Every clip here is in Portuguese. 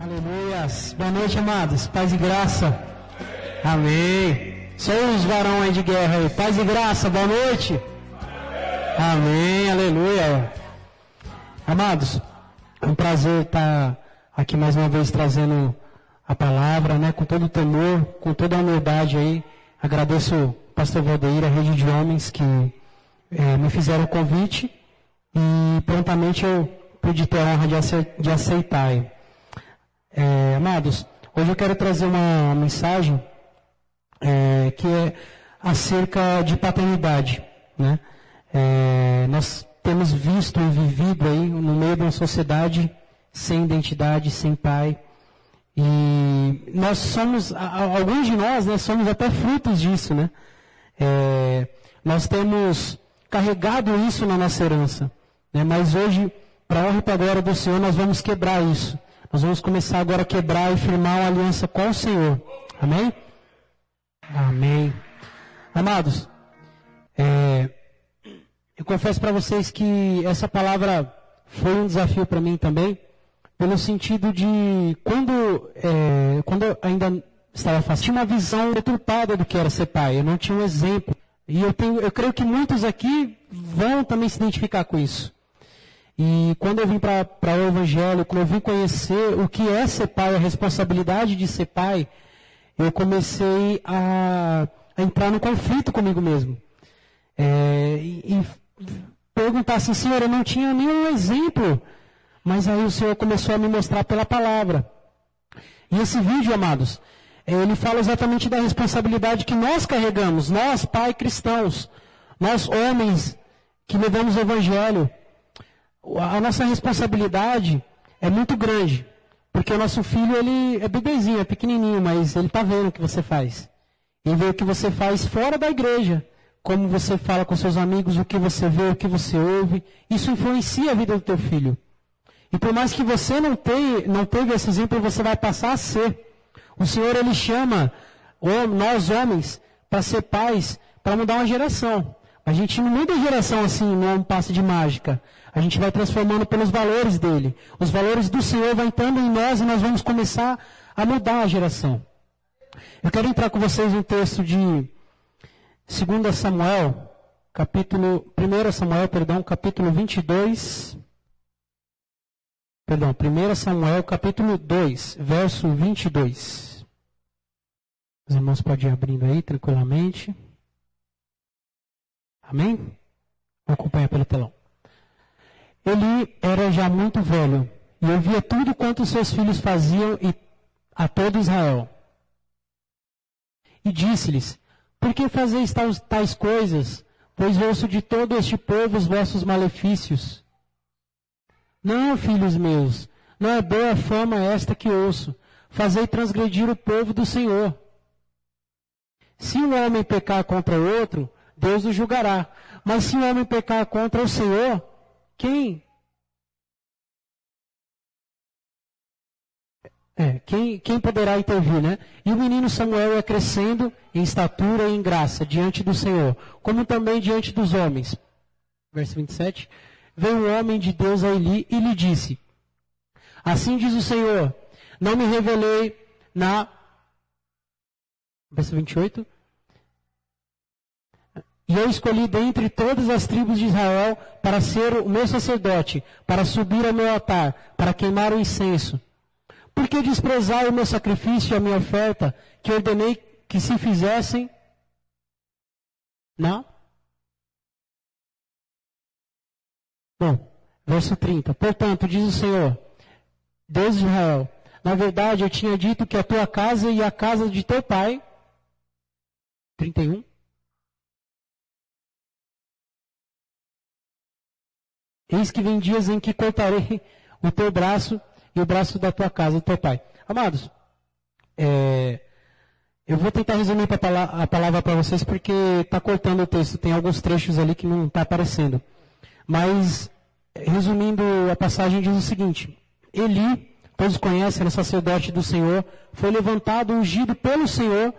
Aleluias. Boa noite, amados. Paz e graça. Amém. Só os varão aí de guerra aí. Paz e graça. Boa noite. Amém. Aleluia. Amados, é um prazer estar aqui mais uma vez trazendo a palavra, né? Com todo o temor, com toda a humildade aí. Agradeço o pastor Valdeir, a rede de homens que me fizeram o convite e prontamente eu pude ter a honra de aceitar. Amados, hoje eu quero trazer uma mensagem que é acerca de paternidade, né? Nós temos visto e vivido aí no meio de uma sociedade sem identidade, sem pai, e nós somos, alguns de nós, né, somos até frutos disso, né? Nós temos carregado isso na nossa herança, né? Mas hoje, para a honra e para a glória do Senhor, nós vamos quebrar isso. Nós vamos começar agora a quebrar e firmar uma aliança com o Senhor. Amém? Amém. Amados, eu confesso para vocês que essa palavra foi um desafio para mim também, pelo sentido de quando eu ainda estava fazendo, tinha uma visão deturpada do que era ser pai. Eu não tinha um exemplo. E eu creio que muitos aqui vão também se identificar com isso. E quando eu vim para o Evangelho, quando eu vim conhecer o que é ser pai, a responsabilidade de ser pai, eu comecei a entrar num conflito comigo mesmo. E perguntar assim, Senhor, eu não tinha nenhum exemplo, mas aí o Senhor começou a me mostrar pela palavra. E esse vídeo, amados, ele fala exatamente da responsabilidade que nós carregamos, nós, pai cristãos, nós homens que levamos o Evangelho. A nossa responsabilidade é muito grande, porque o nosso filho, ele é bebezinho, é pequenininho, mas ele está vendo o que você faz. Ele vê o que você faz fora da igreja, como você fala com seus amigos, o que você vê, o que você ouve. Isso influencia a vida do teu filho. E por mais que você não teve esse exemplo, você vai passar a ser. O Senhor, ele chama nós homens para ser pais, para mudar uma geração. A gente não muda a geração assim, não é um passe de mágica. A gente vai transformando pelos valores dele. Os valores do Senhor vão entrando em nós e nós vamos começar a mudar a geração. Eu quero entrar com vocês no texto de 2 Samuel, capítulo 22. Perdão, 1 Samuel, capítulo 2, verso 22. Os irmãos podem ir abrindo aí tranquilamente. Amém? Vou acompanhar pelo telão. Eli era já muito velho, e ouvia tudo quanto seus filhos faziam a todo Israel. E disse-lhes, por que fazeis tais coisas? Pois ouço de todo este povo os vossos malefícios. Não, filhos meus, não é boa fama esta que ouço. Fazei transgredir o povo do Senhor. Se um homem pecar contra outro, Deus o julgará. Mas se um homem pecar contra o Senhor, quem poderá intervir, né? E o menino Samuel ia crescendo em estatura e em graça diante do Senhor, como também diante dos homens. Verso 27. Veio um homem de Deus a Eli e lhe disse, assim diz o Senhor, não me revelei na... Verso 28. E eu escolhi dentre todas as tribos de Israel para ser o meu sacerdote, para subir ao meu altar, para queimar o incenso. Por que desprezar o meu sacrifício e a minha oferta, que ordenei que se fizessem? Não? Bom, verso 30. Portanto, diz o Senhor, Deus de Israel, na verdade eu tinha dito que a tua casa e a casa de teu pai... 31. Eis que vem dias em que cortarei o teu braço e o braço da tua casa, do teu pai. Amados, eu vou tentar resumir a palavra para vocês, porque está cortando o texto. Tem alguns trechos ali que não está aparecendo. Mas, resumindo, a passagem diz o seguinte. Eli, todos conhecem, era sacerdote do Senhor, foi levantado, ungido pelo Senhor,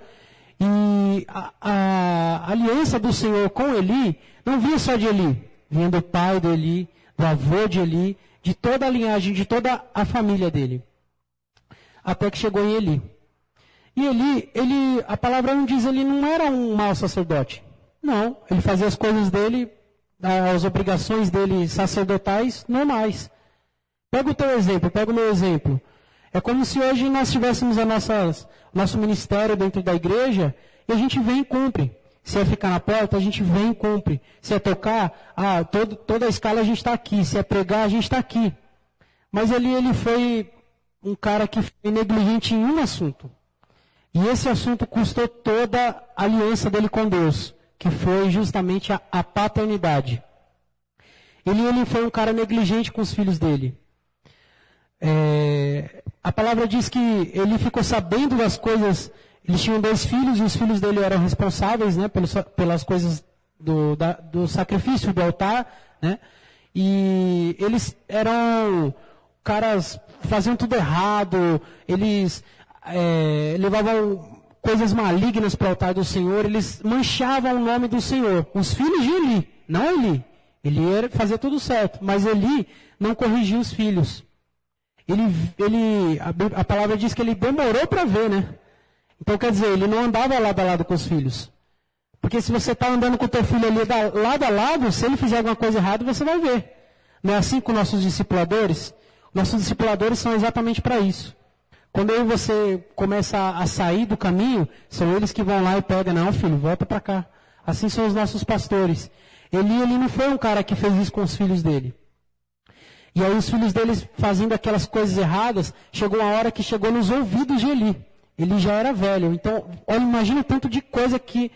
e a aliança do Senhor com Eli, não vinha só de Eli, vinha do pai de Eli, do avô de Eli, de toda a linhagem, de toda a família dele. até que chegou em Eli. E Eli, a palavra não diz, ele não era um mau sacerdote. Não, ele fazia as coisas dele, as obrigações dele sacerdotais normais. Pega o teu exemplo, pega o meu exemplo. É como se hoje nós tivéssemos nosso ministério dentro da igreja e a gente vem e cumpre. Se é ficar na porta, a gente vem e cumpre. Se é tocar, toda a escala a gente está aqui. Se é pregar, a gente está aqui. Mas ele foi um cara que foi negligente em um assunto. E esse assunto custou toda a aliança dele com Deus, que foi justamente a paternidade. Ele foi um cara negligente com os filhos dele. A palavra diz que ele ficou sabendo das coisas. Eles tinham 2 filhos e os filhos dele eram responsáveis, né, pelas coisas do sacrifício, do altar, né? E eles eram caras, faziam tudo errado, eles levavam coisas malignas para o altar do Senhor, eles manchavam o nome do Senhor. Os filhos de Eli, não Eli. Eli fazia tudo certo, mas Eli não corrigia os filhos. A palavra diz que ele demorou para ver, né? Então, quer dizer, ele não andava lado a lado com os filhos. Porque se você está andando com o teu filho ali lado a lado, se ele fizer alguma coisa errada, você vai ver. Não é assim com nossos discipuladores? Nossos discipuladores são exatamente para isso. Quando eu e você começa a sair do caminho, são eles que vão lá e pegam, não, filho, volta para cá. Assim são os nossos pastores. Ele não foi um cara que fez isso com os filhos dele. E aí os filhos deles fazendo aquelas coisas erradas, chegou uma hora que chegou nos ouvidos de Eli. Ele já era velho. Então, olha, imagina o tanto de coisa que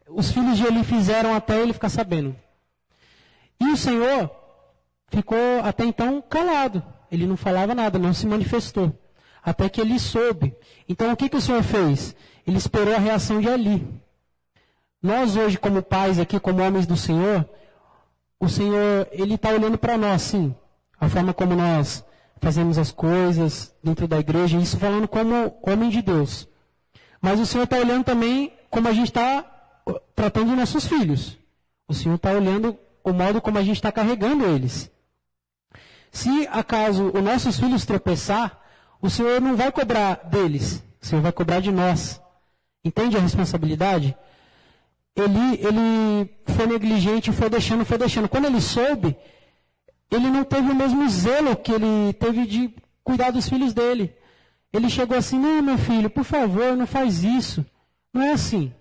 os filhos de Eli fizeram até ele ficar sabendo. E o Senhor ficou até então calado. Ele não falava nada, não se manifestou. Até que ele soube. Então, o que o Senhor fez? Ele esperou a reação de Eli. Nós hoje, como pais aqui, como homens do Senhor, o Senhor, Ele está olhando para nós, sim. A forma como nós fazemos as coisas dentro da igreja, isso falando como homem de Deus. Mas o Senhor está olhando também como a gente está tratando os nossos filhos. O Senhor está olhando o modo como a gente está carregando eles. Se acaso os nossos filhos tropeçar, o Senhor não vai cobrar deles, o Senhor vai cobrar de nós. Entende a responsabilidade? Ele foi negligente, foi deixando. Quando ele soube, ele não teve o mesmo zelo que ele teve de cuidar dos filhos dele. Ele chegou assim, não, meu filho, por favor, não faz isso. Não é assim.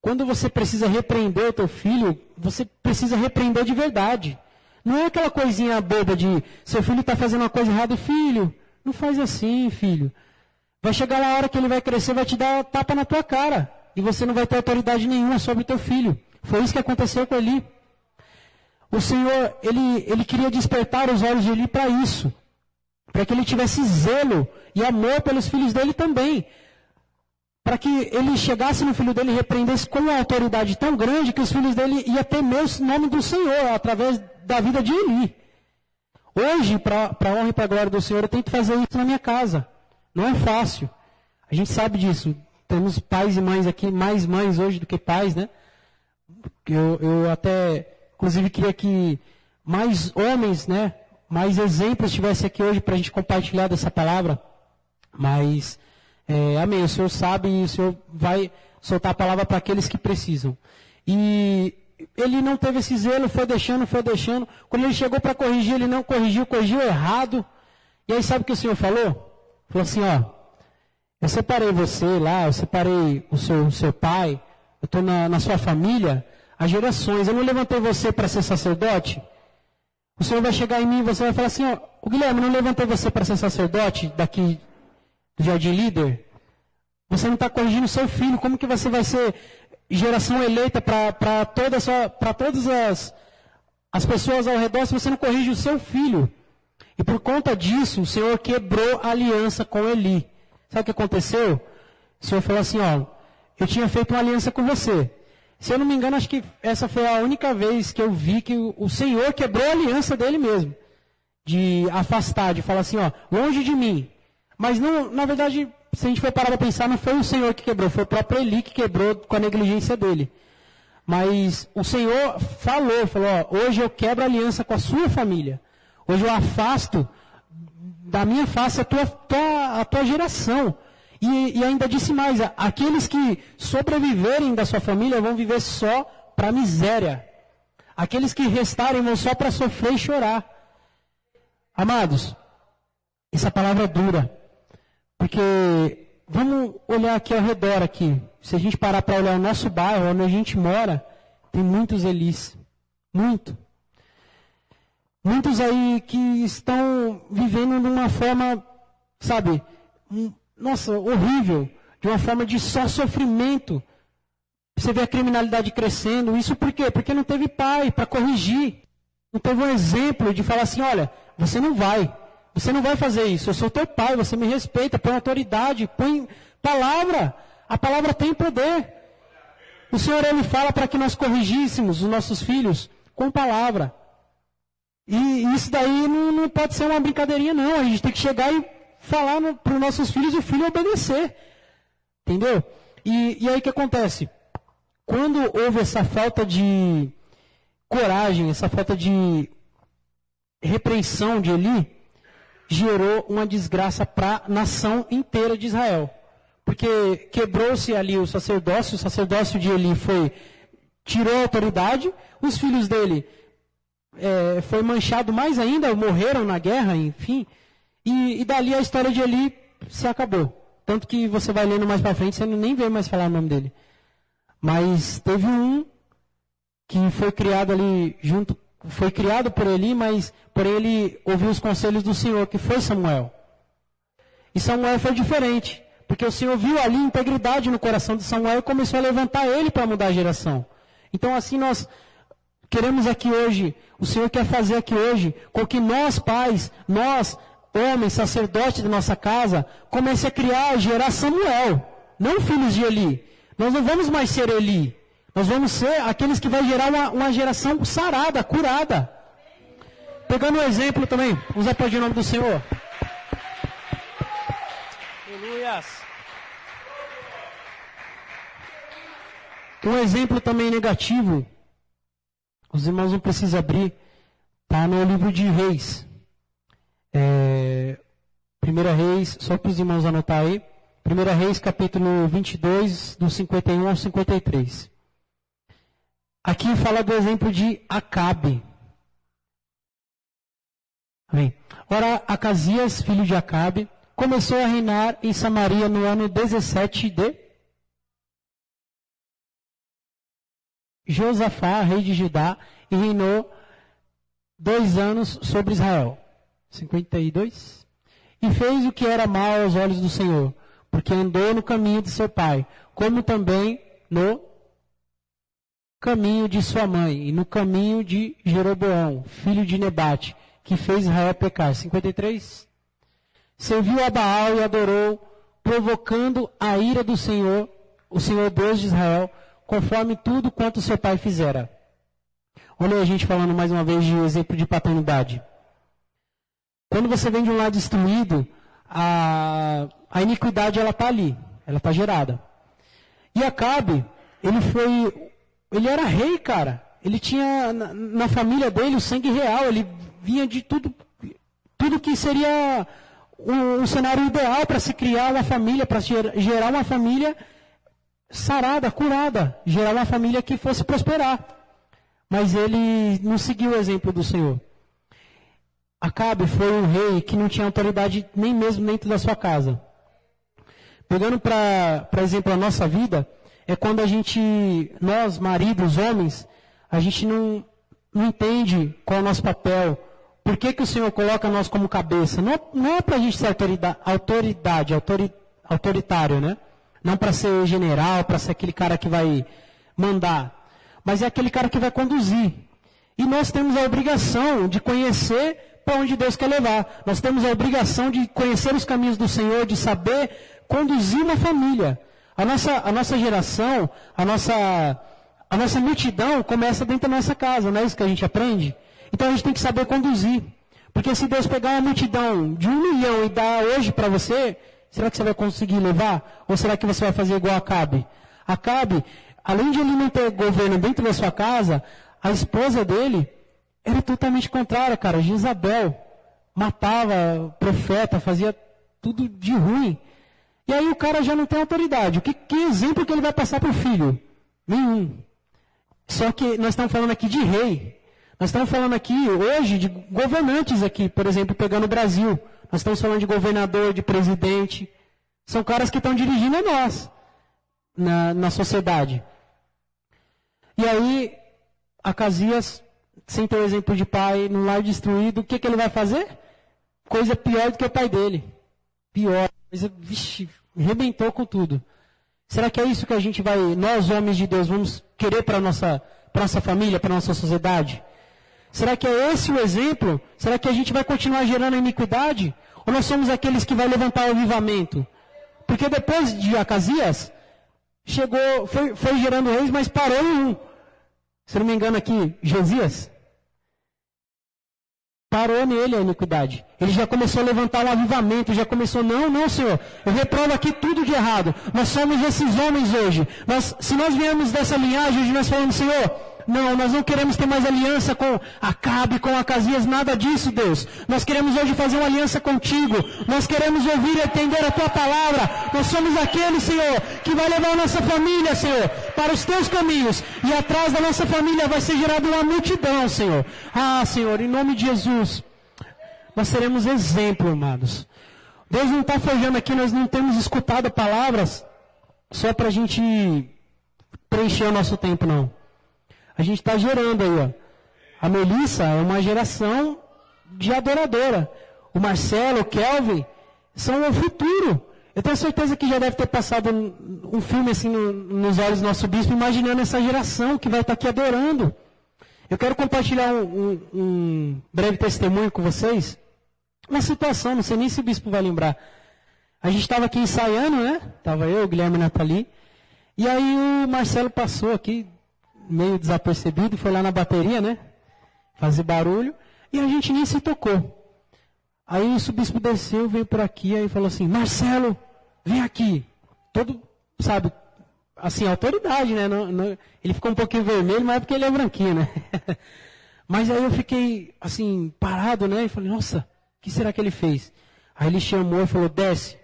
Quando você precisa repreender o teu filho, você precisa repreender de verdade. Não é aquela coisinha boba de, seu filho está fazendo uma coisa errada, filho, não faz assim, filho. Vai chegar a hora que ele vai crescer, vai te dar tapa na tua cara. E você não vai ter autoridade nenhuma sobre o teu filho. Foi isso que aconteceu com Eli. O Senhor, ele queria despertar os olhos de Eli para isso. Para que ele tivesse zelo e amor pelos filhos dele também. Para que ele chegasse no filho dele e repreendesse com uma autoridade tão grande que os filhos dele iam temer o nome do Senhor através da vida de Eli. Hoje, para a honra e para a glória do Senhor, eu tento fazer isso na minha casa. Não é fácil. A gente sabe disso. Temos pais e mães aqui, mais mães hoje do que pais, né? Eu até... Inclusive, queria que mais homens, né, mais exemplos estivessem aqui hoje para a gente compartilhar dessa palavra. Mas, amém, o Senhor sabe e o Senhor vai soltar a palavra para aqueles que precisam. E ele não teve esse zelo, foi deixando. Quando ele chegou para corrigir, ele não corrigiu errado. E aí, sabe o que o Senhor falou? Falou assim, ó, eu separei você lá, eu separei o seu pai, eu estou na sua família... As gerações, eu não levantei você para ser sacerdote? O Senhor vai chegar em mim e você vai falar assim, ó, o Guilherme, não levantei você para ser sacerdote daqui do Jardim Líder? Você não está corrigindo o seu filho, como que você vai ser geração eleita para todas as pessoas ao redor se você não corrige o seu filho? E por conta disso, o Senhor quebrou a aliança com Eli. Sabe o que aconteceu? O Senhor falou assim, ó, eu tinha feito uma aliança com você. Se eu não me engano, acho que essa foi a única vez que eu vi que o Senhor quebrou a aliança dele mesmo. De afastar, de falar assim, ó, longe de mim. Mas não, na verdade, se a gente for parar para pensar, não foi o Senhor que quebrou, foi o próprio Eli que quebrou com a negligência dele. Mas o Senhor falou, ó, hoje eu quebro a aliança com a sua família. Hoje eu afasto da minha face a tua geração. E ainda disse mais, aqueles que sobreviverem da sua família vão viver só para a miséria. Aqueles que restarem vão só para sofrer e chorar. Amados, essa palavra é dura. Porque vamos olhar aqui ao redor aqui. Se a gente parar para olhar o nosso bairro, onde a gente mora, tem muitos Elis. Muito. Muitos aí que estão vivendo de uma forma, sabe, nossa, horrível. De uma forma de só sofrimento. Você vê a criminalidade crescendo. Isso por quê? Porque não teve pai para corrigir. Não teve um exemplo de falar assim, olha, você não vai fazer isso. Eu sou teu pai, você me respeita, põe autoridade, põe palavra. A palavra tem poder. O Senhor, Ele fala para que nós corrigíssemos os nossos filhos com palavra. E isso daí não pode ser uma brincadeirinha, não. A gente tem que chegar e falar para os nossos filhos e o filho obedecer. Entendeu? E aí o que acontece? Quando houve essa falta de coragem, essa falta de repreensão de Eli, gerou uma desgraça para a nação inteira de Israel. Porque quebrou-se ali o sacerdócio de Eli tirou a autoridade, os filhos dele foi manchado mais ainda, morreram na guerra, enfim. E dali a história de Eli se acabou. Tanto que você vai lendo mais para frente, você nem vê mais falar o nome dele. Mas teve um que foi criado ali foi criado por Eli, mas porém ele ouviu os conselhos do Senhor, que foi Samuel. E Samuel foi diferente, porque o Senhor viu ali integridade no coração de Samuel e começou a levantar ele para mudar a geração. Então assim nós queremos aqui hoje, o Senhor quer fazer aqui hoje, com que nós pais, nós homens, sacerdotes da nossa casa, comece a criar, gerar Samuel, não filhos de Eli. Nós não vamos mais ser Eli. Nós vamos ser aqueles que vai gerar uma geração sarada, curada. Pegando um exemplo também, vamos aplaudir o nome do Senhor. Aleluias. Um exemplo também negativo, os irmãos não precisam abrir, está no livro de Reis. 1 Reis, só para os irmãos anotar aí. 1 Reis, capítulo 22, do 51 ao 53. Aqui fala do exemplo de Acabe. Amém. Ora, Acasias, filho de Acabe, começou a reinar em Samaria no ano 17 de Josafá, rei de Judá, e reinou 2 anos sobre Israel. 52. E fez o que era mal aos olhos do Senhor, porque andou no caminho de seu pai, como também no caminho de sua mãe, e no caminho de Jeroboão, filho de Nebate, que fez Israel pecar. 53. Serviu a Baal e adorou, provocando a ira do Senhor, o Senhor Deus de Israel, conforme tudo quanto seu pai fizera. Olha aí a gente falando mais uma vez de exemplo de paternidade. Quando você vem de um lado destruído, a iniquidade ela está ali, ela está gerada. E Acabe, ele era rei, cara. Ele tinha na família dele o sangue real, ele vinha de tudo que seria um cenário ideal para se criar uma família, para gerar uma família sarada, curada, gerar uma família que fosse prosperar. Mas ele não seguiu o exemplo do Senhor. Acabe foi um rei que não tinha autoridade nem mesmo dentro da sua casa. Pegando para exemplo a nossa vida, é quando nós maridos, homens, a gente não entende qual é o nosso papel. Por que o Senhor coloca nós como cabeça? Não é para a gente ser autoritário, né? Não para ser general, para ser aquele cara que vai mandar. Mas é aquele cara que vai conduzir. E nós temos a obrigação de conhecer para onde Deus quer levar. Nós temos a obrigação de conhecer os caminhos do Senhor, de saber conduzir uma família. A nossa geração, a nossa multidão começa dentro da nossa casa, não é isso que a gente aprende? Então a gente tem que saber conduzir. Porque se Deus pegar uma multidão de 1 milhão e dar hoje para você, será que você vai conseguir levar? Ou será que você vai fazer igual a Acabe? Acabe, além de ele não ter governo dentro da sua casa, a esposa dele era totalmente contrária, cara, Jezabel. matava profeta, fazia tudo de ruim. E aí o cara já não tem autoridade. Que exemplo que ele vai passar para o filho? Nenhum. Só que nós estamos falando aqui de rei. Nós estamos falando aqui hoje de governantes aqui, por exemplo, pegando o Brasil. Nós estamos falando de governador, de presidente. São caras que estão dirigindo a nós, na sociedade. E aí, Acasias, sem ter o exemplo de pai, num lar destruído, o que ele vai fazer? Coisa pior do que o pai dele. Pior. Coisa, vixe, arrebentou com tudo. Será que é isso que a gente vai, nós homens de Deus, vamos querer para a nossa família, para a nossa sociedade? Será que é esse o exemplo? Será que a gente vai continuar gerando iniquidade? Ou nós somos aqueles que vai levantar o avivamento? Porque depois de Acasias, foi gerando reis, mas parou em um. Se não me engano aqui, Josias. Parou nele a iniquidade. Ele já começou a levantar o avivamento, já começou, não, Senhor, eu reprovo aqui tudo de errado. Nós somos esses homens hoje. Se nós viemos dessa linhagem, hoje nós falamos, Senhor, nós não queremos ter mais aliança com Acabe, com Acasias, nada disso, Deus. Nós queremos hoje fazer uma aliança contigo. Nós queremos ouvir e entender a tua palavra. Nós somos aqueles, Senhor, que vai levar a nossa família, Senhor, para os teus caminhos. E atrás da nossa família vai ser gerada uma multidão, Senhor. Ah, Senhor, em nome de Jesus, nós seremos exemplo, amados. Deus não está forjando aqui, nós não temos escutado palavras só para a gente preencher o nosso tempo, não. A gente está gerando aí, ó. A Melissa é uma geração de adoradora. O Marcelo, o Kelvin, são o futuro. Eu tenho certeza que já deve ter passado um filme assim nos olhos do nosso bispo, imaginando essa geração que vai estar aqui adorando. Eu quero compartilhar um breve testemunho com vocês. Uma situação, não sei nem se o bispo vai lembrar. A gente estava aqui ensaiando, né? Estava eu, o Guilherme e a Nathalie. E aí o Marcelo passou aqui, meio desapercebido, foi lá na bateria, né? Fazer barulho. E a gente nem se tocou. Aí o subispo desceu, veio por aqui, aí falou assim, Marcelo, vem aqui. Todo, sabe, assim, autoridade, né? Ele ficou um pouquinho vermelho, mas é porque ele é branquinho, né? Mas aí eu fiquei, assim, parado, né? E falei, nossa, o que será que ele fez? Aí ele chamou e falou, desce.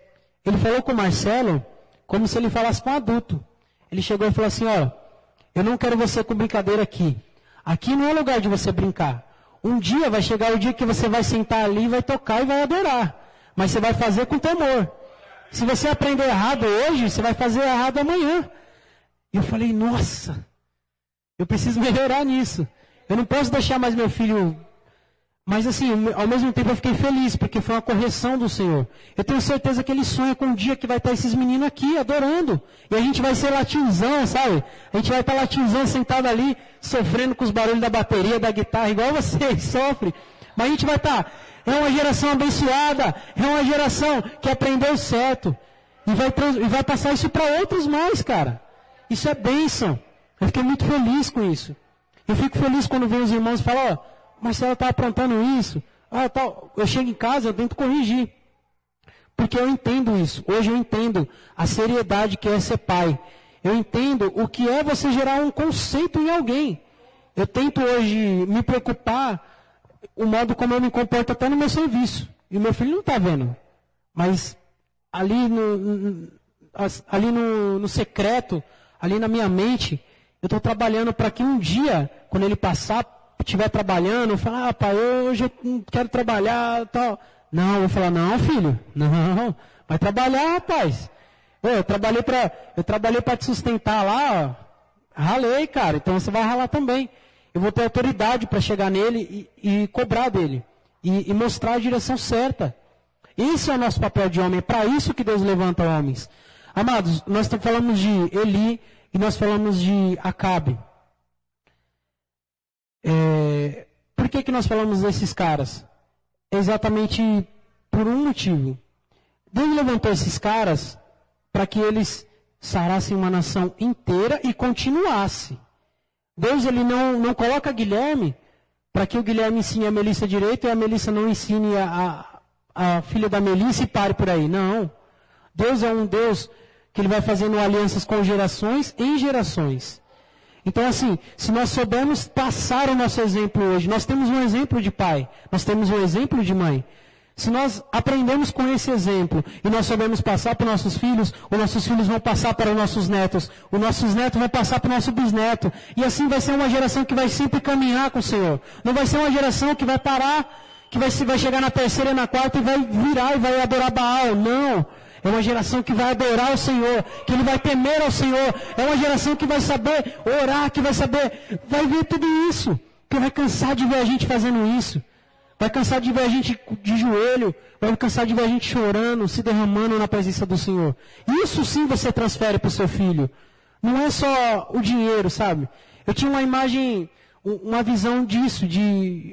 Ele falou com o Marcelo como se ele falasse com um adulto. Ele chegou e falou assim, ó, eu não quero você com brincadeira aqui. Aqui não é lugar de você brincar. Um dia vai chegar o dia que você vai sentar ali, vai tocar e vai adorar. Mas você vai fazer com temor. Se você aprender errado hoje, você vai fazer errado amanhã. E eu falei, nossa, eu preciso melhorar nisso. Eu não posso deixar mais meu filho... Mas assim, ao mesmo tempo eu fiquei feliz, porque foi uma correção do Senhor. Eu tenho certeza que Ele sonha com um dia que vai estar esses meninos aqui, adorando. E a gente vai ser latinzão, sabe? A gente vai estar latinzão sentado ali, sofrendo com os barulhos da bateria, da guitarra, igual vocês sofrem. Mas a gente vai estar... É uma geração abençoada, é uma geração que aprendeu certo. E vai passar isso para outros mais, cara. Isso é bênção. Eu fiquei muito feliz com isso. Eu fico feliz quando vem os irmãos e falam, ó, Marcelo está aprontando isso. Eu chego em casa, eu tento corrigir. Porque eu entendo isso. Hoje eu entendo a seriedade que é ser pai. Eu entendo o que é você gerar um conceito em alguém. Eu tento hoje me preocupar o modo como eu me comporto até no meu serviço. E o meu filho não está vendo. Mas ali no secreto, ali na minha mente, eu estou trabalhando para que um dia, quando ele passar, estiver trabalhando, eu falo, pai, hoje eu não quero trabalhar, tal. Não, eu vou falar, não, filho, não, vai trabalhar, rapaz. Eu trabalhei para te sustentar lá, ó. Ralei, cara, então você vai ralar também. Eu vou ter autoridade para chegar nele e cobrar dele. E mostrar a direção certa. Esse é o nosso papel de homem, é para isso que Deus levanta homens. Amados, nós falamos de Eli e nós falamos de Acabe. Por que nós falamos desses caras? Exatamente por um motivo. Deus levantou esses caras para que eles sarassem uma nação inteira e continuasse. Deus ele não coloca Guilherme para que o Guilherme ensine a Melissa direito e a Melissa não ensine a filha da Melissa e pare por aí. Não. Deus é um Deus que ele vai fazendo alianças com gerações em gerações. Então, assim, se nós soubermos passar o nosso exemplo hoje, nós temos um exemplo de pai, nós temos um exemplo de mãe. Se nós aprendemos com esse exemplo e nós soubermos passar para os nossos filhos vão passar para os nossos netos vão passar para o nosso bisneto. E assim vai ser uma geração que vai sempre caminhar com o Senhor. Não vai ser uma geração que vai parar, que vai chegar na terceira e na quarta e vai virar e vai adorar Baal. Não. É uma geração que vai adorar o Senhor, que ele vai temer ao Senhor. É uma geração que vai saber orar, que vai ver tudo isso. Que vai cansar de ver a gente fazendo isso. Vai cansar de ver a gente de joelho, vai cansar de ver a gente chorando, se derramando na presença do Senhor. Isso sim você transfere para o seu filho. Não é só o dinheiro, sabe? Eu tinha uma imagem, uma visão disso,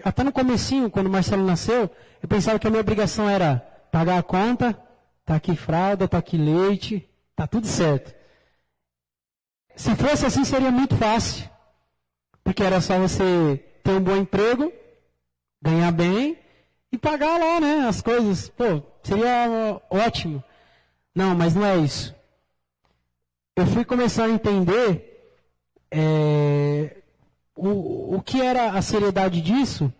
até no comecinho, quando o Marcelo nasceu, eu pensava que a minha obrigação era pagar a conta, tá aqui fralda, tá aqui leite, tá tudo certo. Se fosse assim seria muito fácil, porque era só você ter um bom emprego, ganhar bem e pagar lá, né, as coisas. Pô, seria ótimo. Não, mas não é isso. Eu fui começar a entender o que era a seriedade disso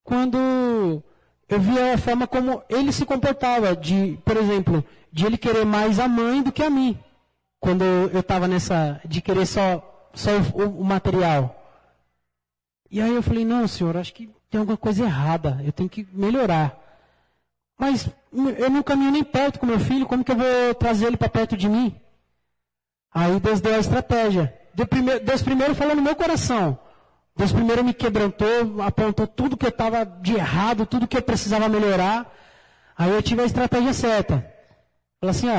quando eu via a forma como ele se comportava, por exemplo, de ele querer mais a mãe do que a mim. Quando eu estava nessa, de querer só o material. E aí eu falei, não, senhor, acho que tem alguma coisa errada, eu tenho que melhorar. Mas eu não caminho nem perto com meu filho, como que eu vou trazer ele para perto de mim? Aí Deus deu a estratégia. Deus primeiro falou no meu coração. Deus primeiro me quebrantou, apontou tudo que eu estava de errado, tudo que eu precisava melhorar. Aí eu tive a estratégia certa. Falei assim,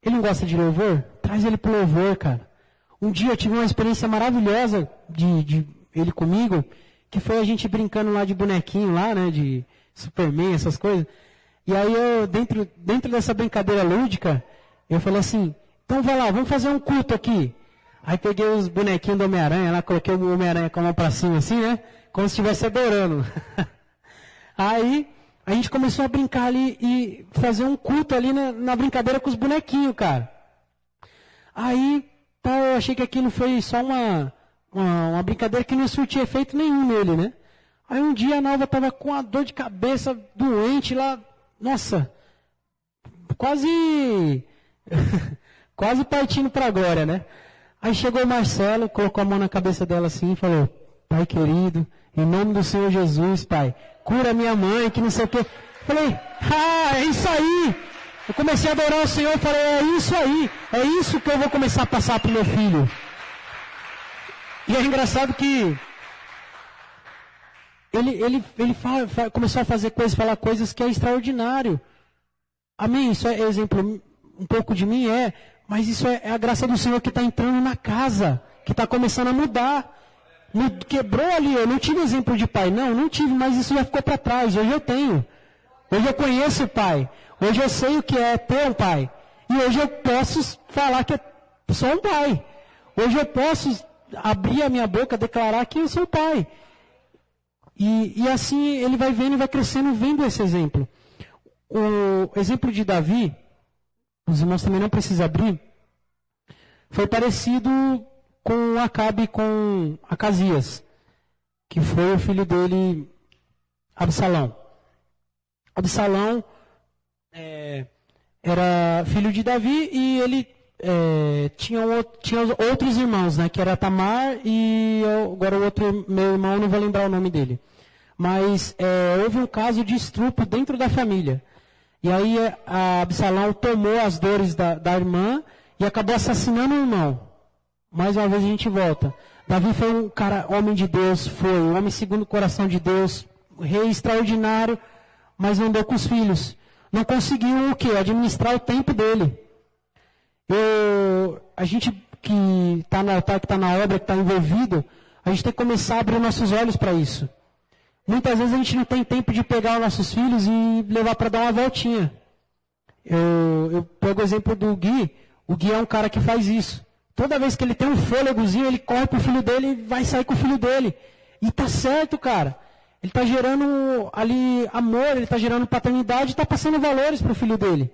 ele não gosta de louvor? Traz ele para o louvor, cara. Um dia eu tive uma experiência maravilhosa de ele comigo, que foi a gente brincando lá de bonequinho lá, né, de Superman, essas coisas. E aí eu, dentro dessa brincadeira lúdica, eu falei assim, então vai lá, vamos fazer um culto aqui. Aí peguei os bonequinhos do Homem-Aranha lá, coloquei o Homem-Aranha com a mão pra cima assim, né, como se estivesse adorando. Aí a gente começou a brincar ali e fazer um culto ali na brincadeira com os bonequinhos, cara. Aí eu achei que aquilo foi só uma brincadeira que não surtia efeito nenhum nele, né? Aí um dia a Nalva estava com uma dor de cabeça doente lá, nossa, quase partindo para a glória, né? Aí chegou o Marcelo, colocou a mão na cabeça dela assim e falou, Pai querido, em nome do Senhor Jesus, Pai, cura minha mãe, que não sei o quê. Falei, é isso aí. Eu comecei a adorar o Senhor e falei, é isso aí, é isso que eu vou começar a passar para o meu filho. E é engraçado que ele começou a falar coisas que é extraordinário. Amém? Isso é exemplo um pouco de mim, mas isso é a graça do Senhor que está entrando na casa, que está começando a mudar. Quebrou ali, eu não tive exemplo de pai, não tive, mas isso já ficou para trás, hoje eu tenho. Hoje eu conheço o pai, hoje eu sei o que é ter um pai. E hoje eu posso falar que eu sou um pai. Hoje eu posso abrir a minha boca, declarar que eu sou o pai. E assim ele vai vendo e vai crescendo vendo esse exemplo. O exemplo de Davi, os irmãos também não precisam abrir, foi parecido com Acabe e com Acasias, que foi o filho dele, Absalão. Absalão era filho de Davi e ele tinha outros irmãos, né, que era Tamar e agora o outro, meu irmão, não vou lembrar o nome dele. Mas houve um caso de estupro dentro da família. E aí Absalão tomou as dores da irmã e acabou assassinando o irmão. Mais uma vez a gente volta. Davi foi um cara, homem de Deus, foi um homem segundo o coração de Deus, rei extraordinário, mas não deu com os filhos. Não conseguiu o quê? Administrar o tempo dele. A gente que está no altar, que está na obra, que está envolvido, a gente tem que começar a abrir nossos olhos para isso. Muitas vezes a gente não tem tempo de pegar os nossos filhos e levar para dar uma voltinha. Eu pego o exemplo do Gui. O Gui é um cara que faz isso. Toda vez que ele tem um fôlegozinho, ele corre pro filho dele e vai sair com o filho dele. E tá certo, cara. Ele está gerando ali amor, ele está gerando paternidade, está passando valores para o filho dele.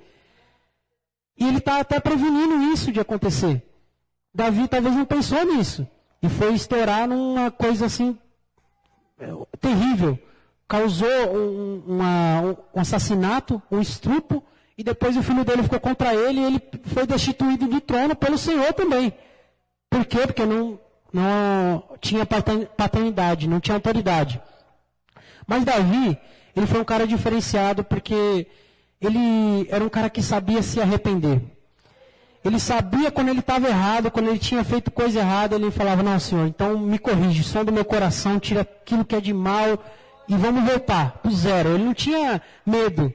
E ele está até prevenindo isso de acontecer. Davi talvez não pensou nisso. E foi estourar numa coisa assim terrível. causou um assassinato, um estupro, e depois o filho dele ficou contra ele e ele foi destituído do trono pelo Senhor também. Por quê? Porque não tinha paternidade, não tinha autoridade. Mas Davi, ele foi um cara diferenciado porque ele era um cara que sabia se arrepender. Ele sabia quando ele estava errado, quando ele tinha feito coisa errada, ele falava, não, Senhor, então me corrige, som do meu coração, tira aquilo que é de mal e vamos voltar pro zero. Ele não tinha medo.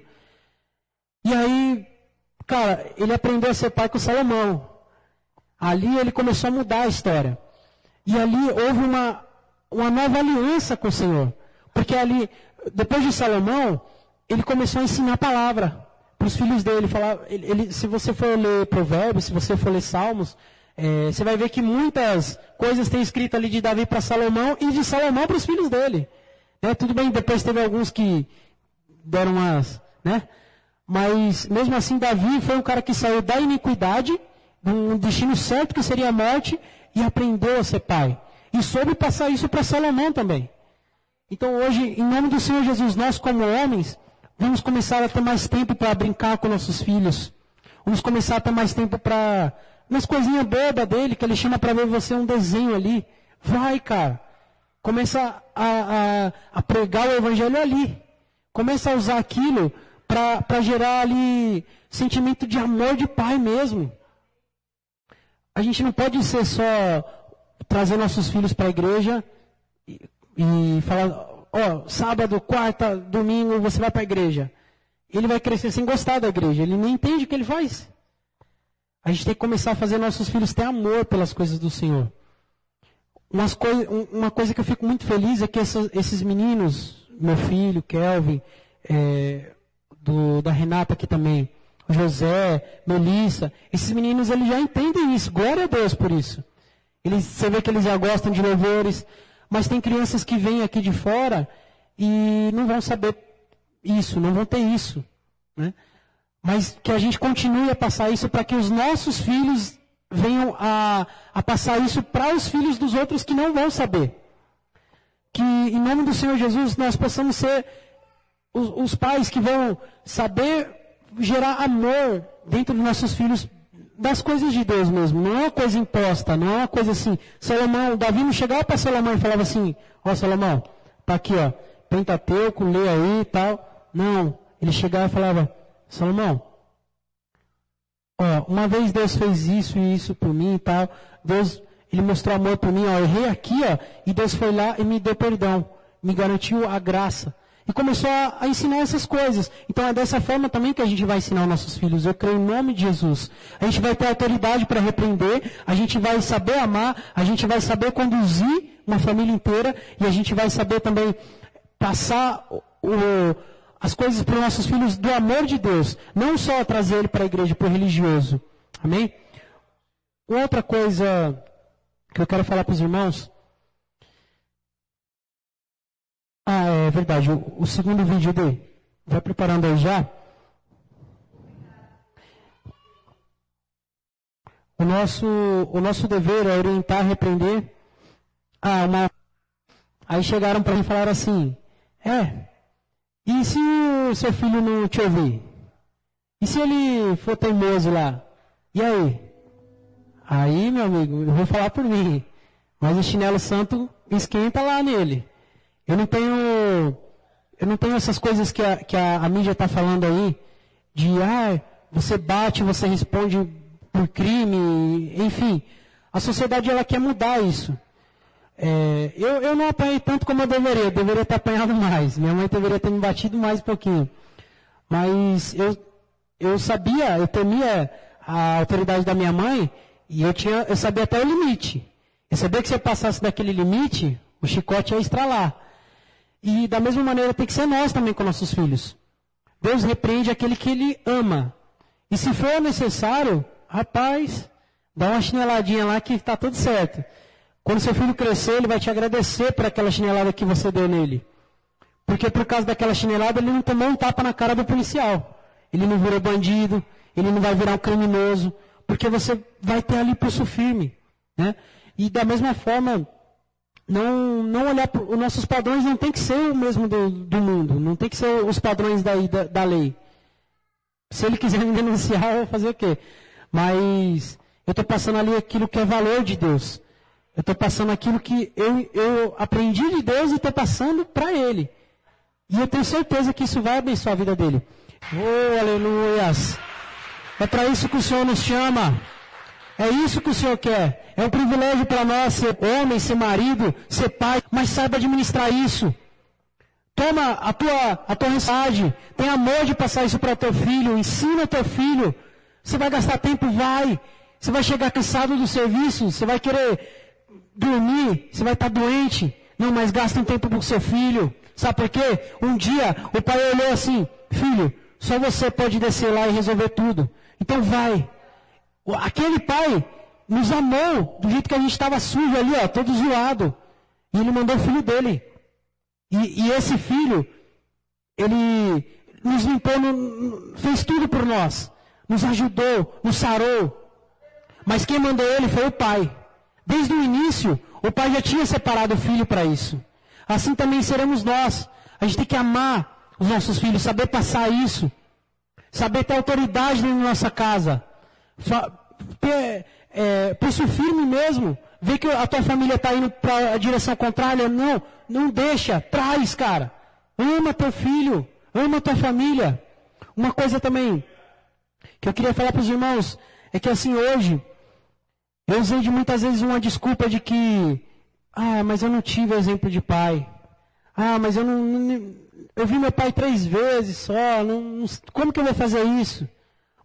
E aí, cara, ele aprendeu a ser pai com Salomão. Ali ele começou a mudar a história. E ali houve uma nova aliança com o Senhor. Porque ali, depois de Salomão, ele começou a ensinar a palavra para os filhos dele. Se você for ler Provérbios, se você for ler Salmos, você vai ver que muitas coisas tem escrito ali de Davi para Salomão e de Salomão para os filhos dele. Tudo bem, depois teve alguns que deram umas, mas mesmo assim Davi foi um cara que saiu da iniquidade, de um destino certo que seria a morte, e aprendeu a ser pai. E soube passar isso para Salomão também. Então hoje, em nome do Senhor Jesus, nós como homens, vamos começar a ter mais tempo para brincar com nossos filhos. Vamos começar a ter mais tempo para umas coisinhas bobas dele, que ele chama para ver você um desenho ali. Vai, cara. Começa a pregar o evangelho ali. Começa a usar aquilo para gerar ali sentimento de amor de pai mesmo. A gente não pode ser só trazer nossos filhos para a igreja e falar, sábado, quarta, domingo, você vai para a igreja. Ele vai crescer sem gostar da igreja. Ele nem entende o que ele faz. A gente tem que começar a fazer nossos filhos ter amor pelas coisas do Senhor. Uma coisa que eu fico muito feliz é que esses meninos, meu filho, Kelvin, da Renata aqui também, José, Melissa, esses meninos eles já entendem isso. Glória a Deus por isso. Você vê que eles já gostam de louvores, mas tem crianças que vêm aqui de fora e não vão saber isso, não vão ter isso. Mas que a gente continue a passar isso para que os nossos filhos venham a passar isso para os filhos dos outros que não vão saber. Que em nome do Senhor Jesus nós possamos ser os pais que vão saber gerar amor dentro dos nossos filhos das coisas de Deus mesmo. Não é uma coisa imposta, não é uma coisa assim. Davi não chegava para Salomão e falava assim, Salomão, tá aqui, Pentateuco, lê aí e tal. Não, ele chegava e falava, Salomão, uma vez Deus fez isso e isso por mim e tal. Deus, ele mostrou amor por mim, eu errei aqui, e Deus foi lá e me deu perdão. Me garantiu a graça. E começou a ensinar essas coisas. Então é dessa forma também que a gente vai ensinar os nossos filhos. Eu creio em nome de Jesus. A gente vai ter autoridade para repreender, a gente vai saber amar, a gente vai saber conduzir uma família inteira e a gente vai saber também passar as coisas para os nossos filhos do amor de Deus. Não só trazer ele para a igreja, para o religioso. Amém? Outra coisa que eu quero falar para os irmãos. É verdade. O segundo vídeo dele. Vai preparando aí já. O nosso dever é orientar, repreender. Aí chegaram para mim e falaram assim, e se o seu filho não te ouvir? E se ele for teimoso lá? E aí? Aí, meu amigo, eu vou falar por mim. Mas o chinelo santo esquenta lá nele. Eu não tenho essas coisas que a mídia está falando aí, de, você bate, você responde por crime, enfim. A sociedade, ela quer mudar isso. Eu não apanhei tanto como eu deveria ter apanhado mais. Minha mãe deveria ter me batido mais um pouquinho. Mas eu temia a autoridade da minha mãe, e eu sabia até o limite. Eu sabia que se eu passasse daquele limite, o chicote ia estralar. E da mesma maneira tem que ser nós também com nossos filhos. Deus repreende aquele que Ele ama. E se for necessário, rapaz, dá uma chineladinha lá que está tudo certo. Quando seu filho crescer, ele vai te agradecer por aquela chinelada que você deu nele. Porque por causa daquela chinelada, ele não tomou um tapa na cara do policial. Ele não virou bandido, ele não vai virar um criminoso. Porque você vai ter ali pulso firme. E da mesma forma, não olhar para os nossos padrões, não tem que ser o mesmo do mundo, não tem que ser os padrões da lei. Se ele quiser me denunciar, eu vou fazer o quê? Mas eu estou passando ali aquilo que é valor de Deus. Eu estou passando aquilo que eu aprendi de Deus e estou passando para ele. E eu tenho certeza que isso vai abençoar a vida dele. Oh, aleluias! É para isso que o Senhor nos chama. É isso que o Senhor quer. É um privilégio para nós ser homem, ser marido, ser pai, mas saiba administrar isso. Toma a tua mensagem. Tem amor de passar isso para teu filho. Ensina teu filho. Você vai gastar tempo? Vai. Você vai chegar cansado do serviço. Você vai querer dormir. Você vai estar doente. Não, mas gasta um tempo com o seu filho. Sabe por quê? Um dia o pai olhou assim: filho, só você pode descer lá e resolver tudo. Então vai. Aquele pai nos amou do jeito que a gente estava sujo ali, ó, todo zoado. E ele mandou o filho dele. E esse filho, ele nos limpou, fez tudo por nós. Nos ajudou, nos sarou. Mas quem mandou ele foi o pai. Desde o início, o pai já tinha separado o filho para isso. Assim também seremos nós. A gente tem que amar os nossos filhos, saber passar isso. Saber ter autoridade dentro da nossa casa. Pulso firme mesmo. Ver que a tua família está indo para a direção contrária. Não deixa. Traz, cara. Ama teu filho. Ama tua família. Uma coisa também que eu queria falar para os irmãos é que assim, hoje, eu usei de muitas vezes uma desculpa de que, mas eu não tive exemplo de pai. Mas eu eu vi meu pai 3 vezes só. Como que eu vou fazer isso?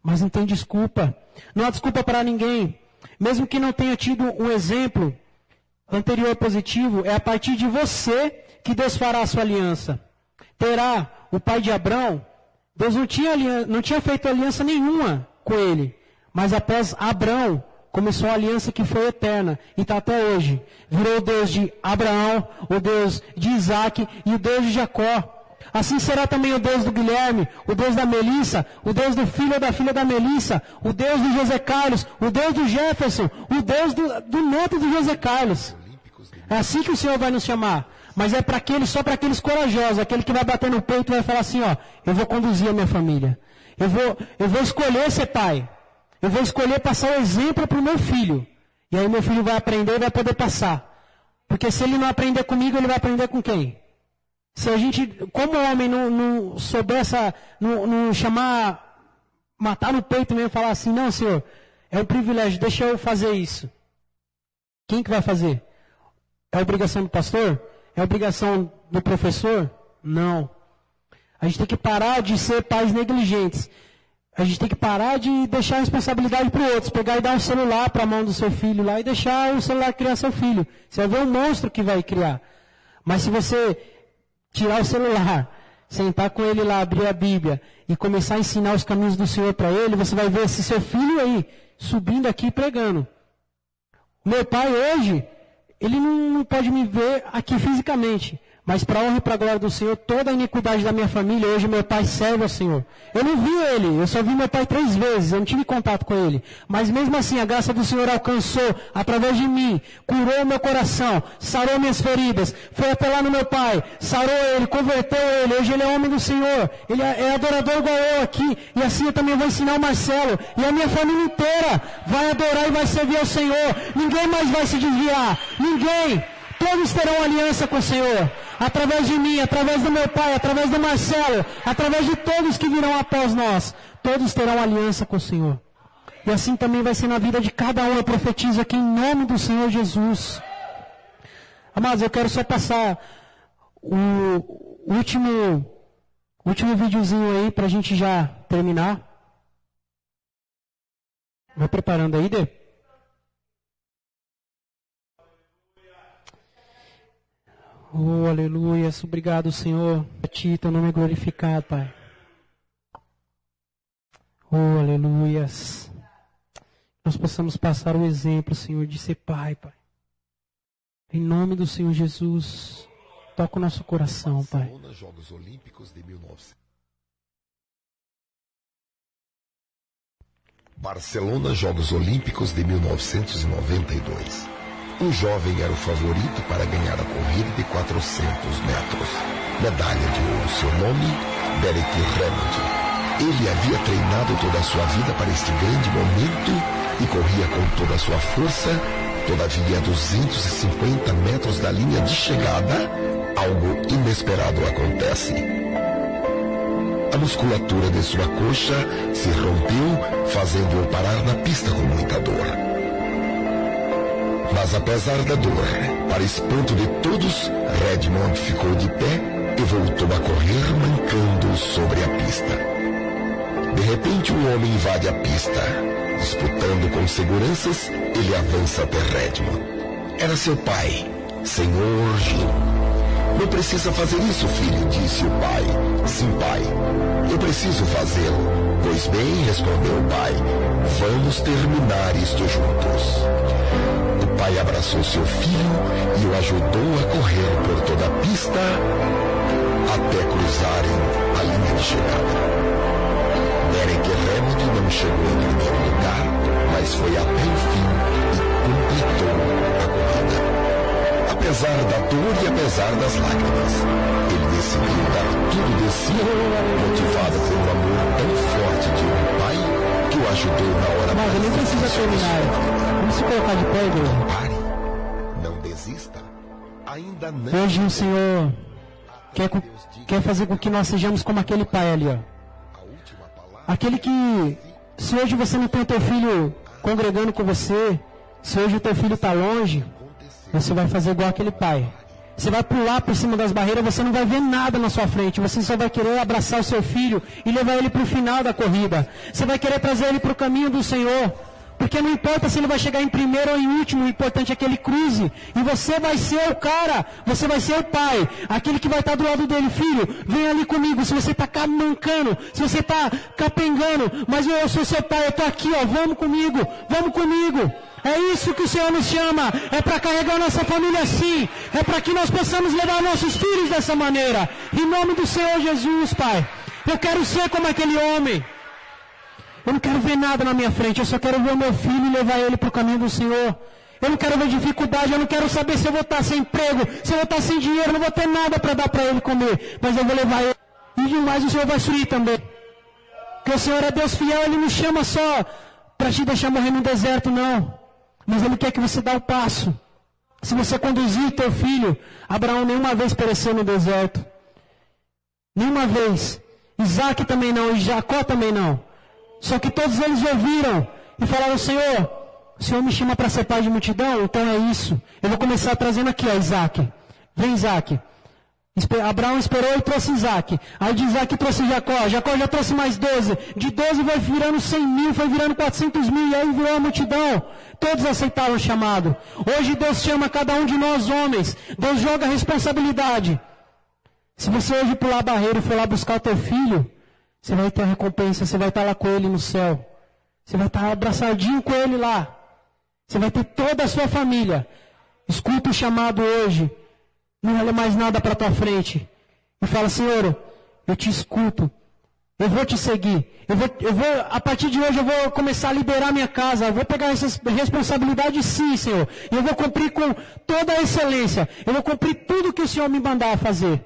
Mas não tem desculpa. Não há desculpa para ninguém. Mesmo que não tenha tido um exemplo anterior positivo, é a partir de você que Deus fará a sua aliança. Terá o pai de Abrão. Deus não tinha feito aliança nenhuma com ele. Mas após Abrão, começou a aliança que foi eterna. E está até hoje. Virou o Deus de Abraão, o Deus de Isaac e o Deus de Jacó. Assim será também o Deus do Guilherme, o Deus da Melissa, o Deus do filho ou da filha da Melissa, o Deus do José Carlos, o Deus do Jefferson, o Deus do neto do José Carlos. É assim que o Senhor vai nos chamar. Mas é só para aqueles corajosos, aquele que vai bater no peito e vai falar assim, eu vou conduzir a minha família. Eu vou escolher ser pai. Eu vou escolher passar o exemplo para o meu filho. E aí meu filho vai aprender e vai poder passar. Porque se ele não aprender comigo, ele vai aprender com quem? Se a gente, como homem, não souber não chamar, matar no peito mesmo e falar assim, não, Senhor, é um privilégio, deixa eu fazer isso. Quem que vai fazer? É obrigação do pastor? É obrigação do professor? Não. A gente tem que parar de ser pais negligentes. A gente tem que parar de deixar a responsabilidade para os outros. Pegar e dar um celular para a mão do seu filho lá e deixar o celular criar seu filho. Você vai ver um monstro que vai criar. Mas se você tirar o celular, sentar com ele lá, abrir a Bíblia e começar a ensinar os caminhos do Senhor para ele, você vai ver esse seu filho aí, subindo aqui e pregando. Meu pai hoje, ele não pode me ver aqui fisicamente, mas para a honra e para a glória do Senhor, toda a iniquidade da minha família, hoje meu pai serve ao Senhor. Eu não vi ele, eu só vi meu pai 3 vezes, eu não tive contato com ele. Mas mesmo assim, a graça do Senhor alcançou através de mim, curou o meu coração, sarou minhas feridas, foi até lá no meu pai, sarou ele, converteu ele, hoje ele é homem do Senhor, ele é adorador igual eu aqui, e assim eu também vou ensinar o Marcelo, e a minha família inteira vai adorar e vai servir ao Senhor. Ninguém mais vai se desviar, ninguém. Todos terão aliança com o Senhor, através de mim, através do meu pai, através do Marcelo, através de todos que virão após nós. Todos terão aliança com o Senhor. E assim também vai ser na vida de cada um. Eu profetizo aqui em nome do Senhor Jesus. Amados, eu quero só passar o último videozinho aí para a gente já terminar. Vai preparando aí, Dê? Oh, aleluia. Obrigado, Senhor. A Ti, Teu nome é glorificado, Pai. Oh, aleluia. Nós possamos passar o exemplo, Senhor, de ser Pai, Pai. Em nome do Senhor Jesus, toca o nosso coração, Pai. Barcelona, Jogos Olímpicos de 1900. Barcelona, Jogos Olímpicos de 1992. O jovem era o favorito para ganhar a corrida de 400 metros. Medalha de ouro, seu nome, Derek Remond. Ele havia treinado toda a sua vida para este grande momento e corria com toda a sua força. Todavia, a 250 metros da linha de chegada, algo inesperado acontece. A musculatura de sua coxa se rompeu, fazendo-o parar na pista com muita dor. Mas apesar da dor, para espanto de todos, Redmond ficou de pé e voltou a correr mancando sobre a pista. De repente, um homem invade a pista. Disputando com seguranças, ele avança até Redmond. Era seu pai, Sr. Jim. Não precisa fazer isso, filho, disse o pai. Sim, pai, eu preciso fazê-lo. Pois bem, respondeu o pai, vamos terminar isto juntos. O pai abraçou seu filho e o ajudou a correr por toda a pista até cruzarem a linha de chegada. Derek Remond não chegou em primeiro lugar, mas foi até o fim e completou a corrida. Apesar da dor e apesar das lágrimas, ele decidiu dar tudo de si, motivado por um amor tão forte de um pai que o ajudou na hora mais difícil. Mas nem precisa terminar. Vamos se colocar de pé, igreja. Não pare, não desista. Ainda não. Hoje o Senhor quer fazer com que nós sejamos como aquele pai ali, ó. Aquele que, se hoje você não tem o teu filho congregando com você, se hoje o teu filho está longe, você vai fazer igual aquele pai. Você vai pular por cima das barreiras, você não vai ver nada na sua frente, você só vai querer abraçar o seu filho e levar ele para o final da corrida. Você vai querer trazer ele para o caminho do Senhor. Porque não importa se ele vai chegar em primeiro ou em último, o importante é que ele cruze. E você vai ser o cara, você vai ser o pai, aquele que vai estar do lado dele. Filho, vem ali comigo, se você está mancando, se você está capengando, mas eu sou seu pai, eu estou aqui, ó, vamos comigo, vamos comigo. É isso que o Senhor nos chama, é para carregar nossa família assim, é para que nós possamos levar nossos filhos dessa maneira. Em nome do Senhor Jesus, Pai, eu quero ser como aquele homem. Eu não quero ver nada na minha frente, eu só quero ver o meu filho e levar ele para o caminho do Senhor. Eu não quero ver dificuldade, eu não quero saber se eu vou estar sem emprego, se eu vou estar sem dinheiro, eu não vou ter nada para dar para ele comer. Mas eu vou levar ele. E demais o Senhor vai subir também. Porque o Senhor é Deus fiel, Ele não chama só para te deixar morrer no deserto, não. Mas Ele quer que você dê o passo. Se você conduzir teu filho, Abraão nenhuma vez pereceu no deserto. Nenhuma vez. Isaac também não, e Jacó também não. Só que todos eles ouviram e falaram, Senhor, o Senhor me chama para ser pai de multidão, então é isso. Eu vou começar trazendo aqui, ó, Isaac. Vem, Isaac. Abraão esperou e trouxe Isaac. Aí de Isaac trouxe Jacó. Jacó já trouxe mais 12. De 12 vai virando 100 mil, foi virando 400 mil, e aí virou a multidão. Todos aceitaram o chamado. Hoje Deus chama cada um de nós homens. Deus joga a responsabilidade. Se você hoje pular a barreira e for lá buscar o teu filho, você vai ter a recompensa, você vai estar lá com ele no céu. Você vai estar abraçadinho com ele lá. Você vai ter toda a sua família. Escuta o chamado hoje. Não olha mais nada para a tua frente. E fala, Senhor, eu te escuto. Eu vou te seguir. A partir de hoje eu vou começar a liderar minha casa. Eu vou pegar essas responsabilidades sim, Senhor. E eu vou cumprir com toda a excelência. Eu vou cumprir tudo que o Senhor me mandar fazer.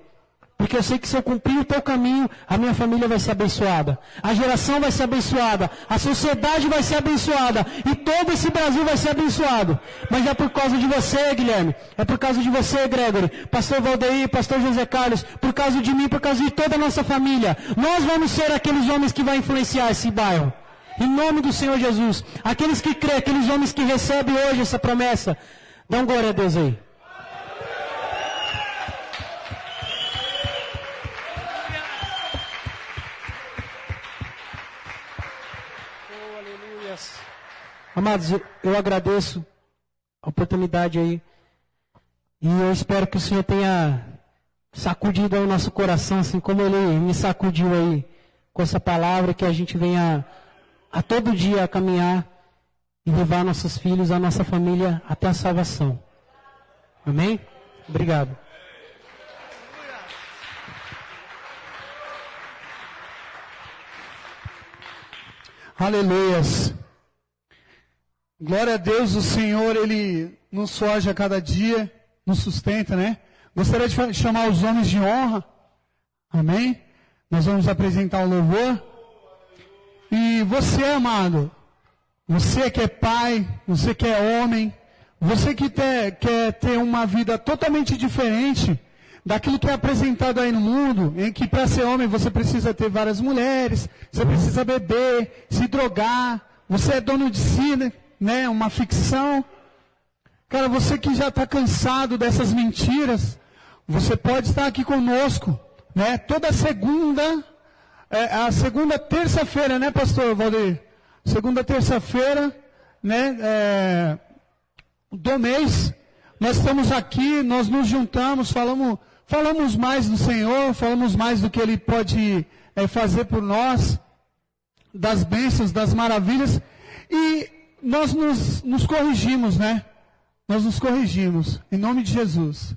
Porque eu sei que se eu cumprir o teu caminho, a minha família vai ser abençoada. A geração vai ser abençoada. A sociedade vai ser abençoada. E todo esse Brasil vai ser abençoado. Mas é por causa de você, Guilherme. É por causa de você, Gregory. Pastor Valdeir, Pastor José Carlos. Por causa de mim, por causa de toda a nossa família. Nós vamos ser aqueles homens que vão influenciar esse bairro. Em nome do Senhor Jesus. Aqueles que creem, aqueles homens que recebem hoje essa promessa. Dá um glória a Deus aí. Amados, eu agradeço a oportunidade aí. E eu espero que o Senhor tenha sacudido aí o nosso coração, assim como Ele me sacudiu aí com essa palavra, que a gente venha a todo dia caminhar e levar nossos filhos, a nossa família até a salvação. Amém? Obrigado. Aleluias. Glória a Deus, o Senhor, Ele nos forja a cada dia, nos sustenta, né? Gostaria de chamar os homens de honra. Amém? Nós vamos apresentar o louvor. E você, amado, você que é pai, você que é homem, você que quer ter uma vida totalmente diferente daquilo que é apresentado aí no mundo, em que para ser homem você precisa ter várias mulheres, você precisa beber, se drogar, você é dono de si, né? Uma ficção. Cara, você que já está cansado dessas mentiras, você pode estar aqui conosco, né? Toda segunda, a segunda terça-feira, né, pastor Valdir? Segunda terça-feira, né, do mês, nós estamos aqui, nós nos juntamos, falamos mais do Senhor, falamos mais do que Ele pode fazer por nós, das bênçãos, das maravilhas, e nós nos corrigimos, né? Nós nos corrigimos, em nome de Jesus.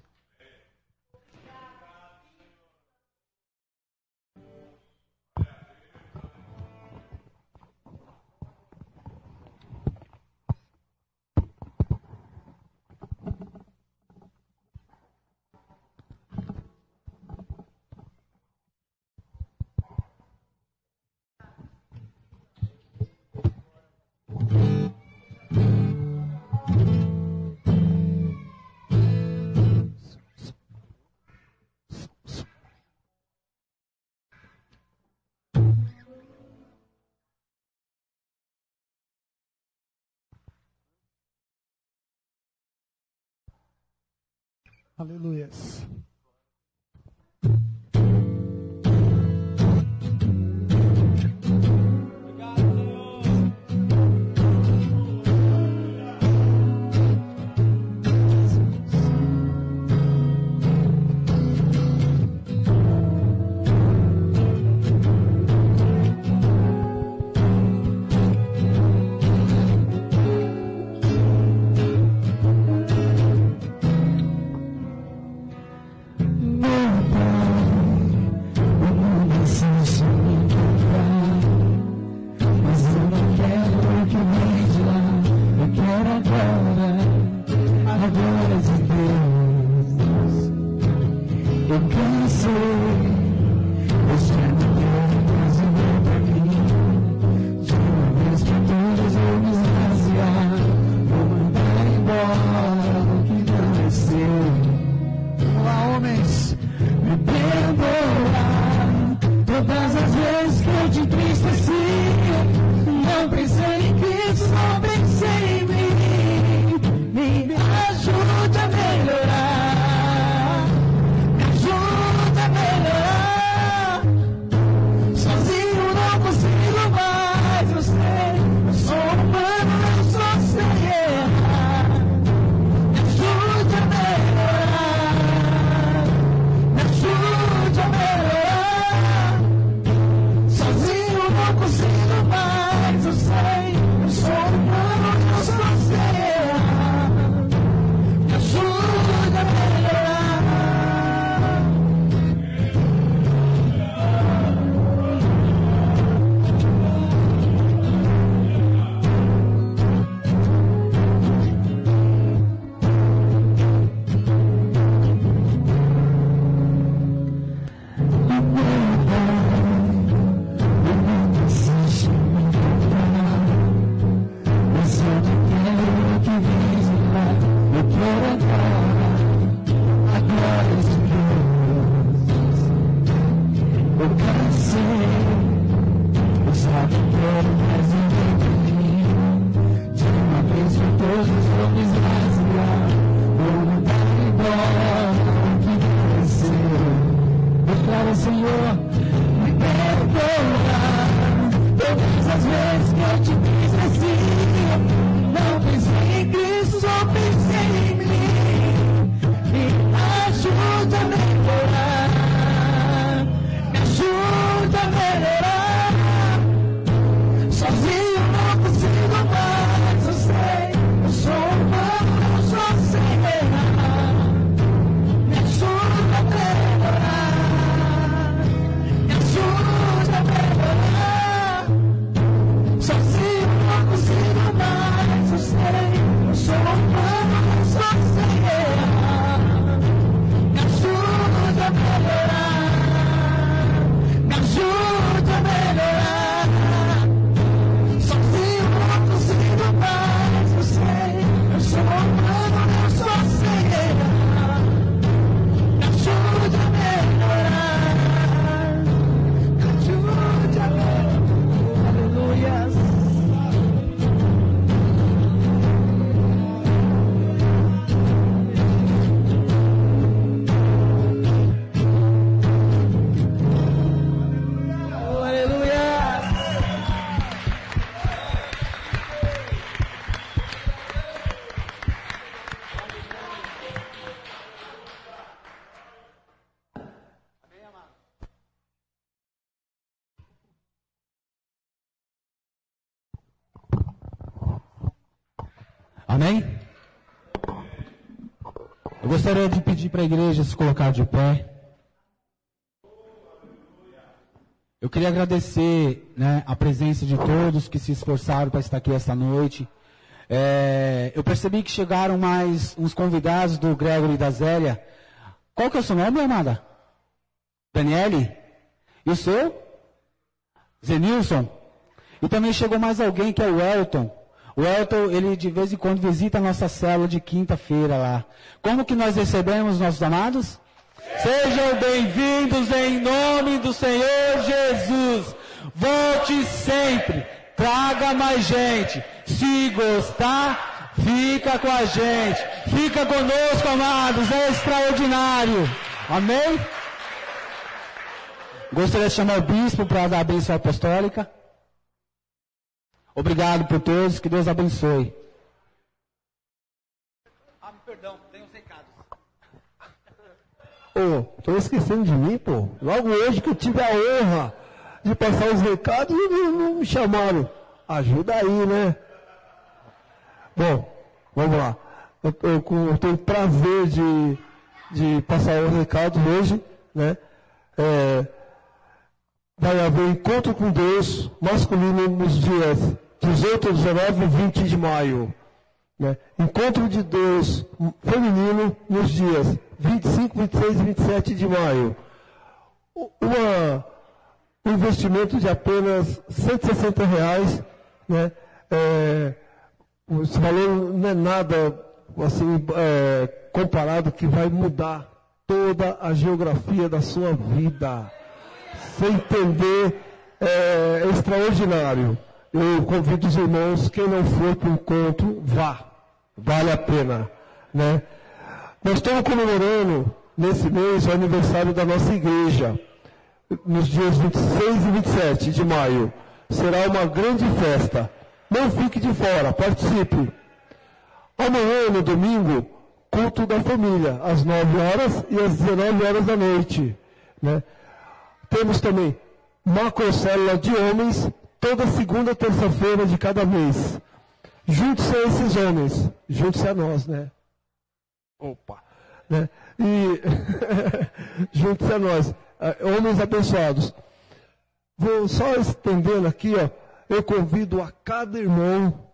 Aleluia. Amém? Eu gostaria de pedir para a igreja se colocar de pé. Eu queria agradecer, né, a presença de todos que se esforçaram para estar aqui esta noite. Eu percebi que chegaram mais uns convidados do Gregory e da Zélia. Qual que é o seu nome, amada? Daniele? E o seu? Zenilson? E também chegou mais alguém que é o Elton. O Elton, ele de vez em quando visita a nossa célula de quinta-feira lá. Como que nós recebemos nossos amados? Sejam bem-vindos em nome do Senhor Jesus. Volte sempre. Traga mais gente. Se gostar, fica com a gente. Fica conosco, amados. É extraordinário. Amém? Gostaria de chamar o bispo para dar a bênção apostólica. Obrigado por todos. Que Deus abençoe. Perdão, tem uns recados. Tô esquecendo de mim, pô. Logo hoje que eu tive a honra de passar os recados e não me chamaram. Ajuda aí, né? Bom, vamos lá. Eu tenho o prazer de passar os recados hoje, né? Vai haver encontro com Deus masculino nos dias 18, 19 e 20 de maio. Né? Encontro de Deus feminino nos dias 25, 26 e 27 de maio. Um investimento de apenas R$160, né? Esse valor não é nada assim, comparado, que vai mudar toda a geografia da sua vida. Você entender, é extraordinário. Eu convido os irmãos, quem não for para o encontro, vá. Vale a pena, né? Nós estamos comemorando, nesse mês, o aniversário da nossa igreja. Nos dias 26 e 27 de maio. Será uma grande festa. Não fique de fora, participe. Amanhã, no domingo, culto da família, às 9 horas e às 19 horas da noite, né? Temos também macrocélula de homens, toda segunda e terça-feira de cada mês. Junte-se a esses homens, junte-se a nós, né? Opa! Né? E junte-se a nós, homens abençoados. Vou só estendendo aqui, ó, eu convido a cada irmão,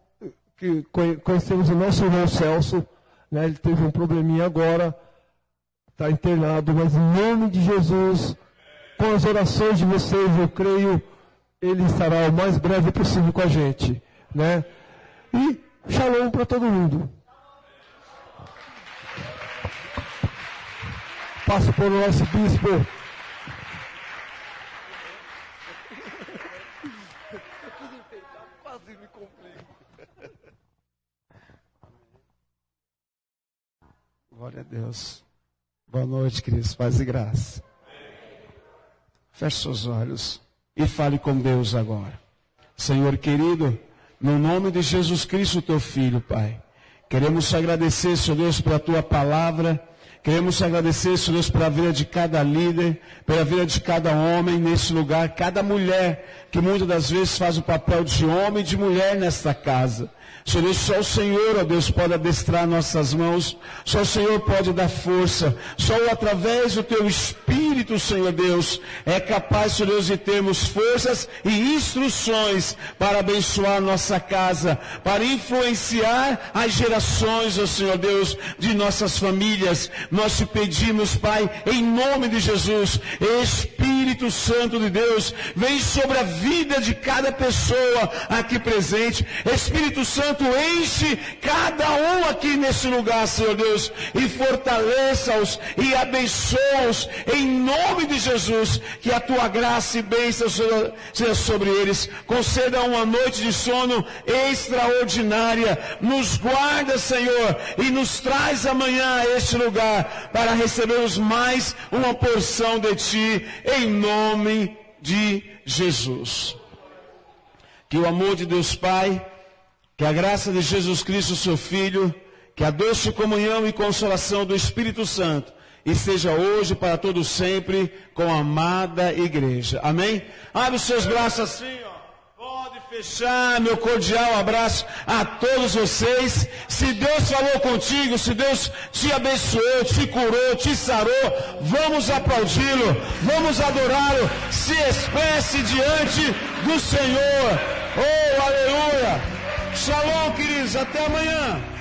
que conhecemos o nosso irmão Celso, né? Ele teve um probleminha agora, está internado, mas em nome de Jesus, com as orações de vocês, eu creio, ele estará o mais breve possível com a gente, né? E shalom para todo mundo. Passo para o nosso bispo. Quase me complico. Glória a Deus. Boa noite, queridos. Paz e graça. Feche seus olhos e fale com Deus agora. Senhor querido, no nome de Jesus Cristo, teu Filho, Pai, queremos te agradecer, Senhor Deus, pela tua palavra. Queremos te agradecer, Senhor Deus, pela vida de cada líder, pela vida de cada homem nesse lugar, cada mulher que muitas das vezes faz o papel de homem e de mulher nesta casa. Senhor Deus, só o Senhor, ó Deus, pode adestrar nossas mãos, só o Senhor pode dar força, só através do Teu Espírito, Senhor Deus, é capaz, Senhor Deus, de termos forças e instruções para abençoar nossa casa, para influenciar as gerações, ó Senhor Deus, de nossas famílias. Nós te pedimos, Pai, em nome de Jesus, Espírito Santo de Deus, vem sobre a vida de cada pessoa aqui presente. Espírito Santo, enche cada um aqui nesse lugar, Senhor Deus, e fortaleça-os e abençoa-os em nome de Jesus. Que a tua graça e bênção seja sobre eles. Conceda uma noite de sono extraordinária. Nos guarda, Senhor, e nos traz amanhã a este lugar para recebermos mais uma porção de Ti, em nome de Jesus. Que o amor de Deus Pai, que a graça de Jesus Cristo, seu Filho, que a doce comunhão e consolação do Espírito Santo esteja hoje para todos sempre com a amada igreja. Amém? Abre os seus braços assim, ó. Pode Fechar meu cordial abraço a todos vocês. Se Deus falou contigo, se Deus te abençoou, te curou, te sarou, vamos aplaudi-lo, vamos adorá-lo. Se expresse diante do Senhor. Oh, aleluia! Shalom, queridos, até amanhã.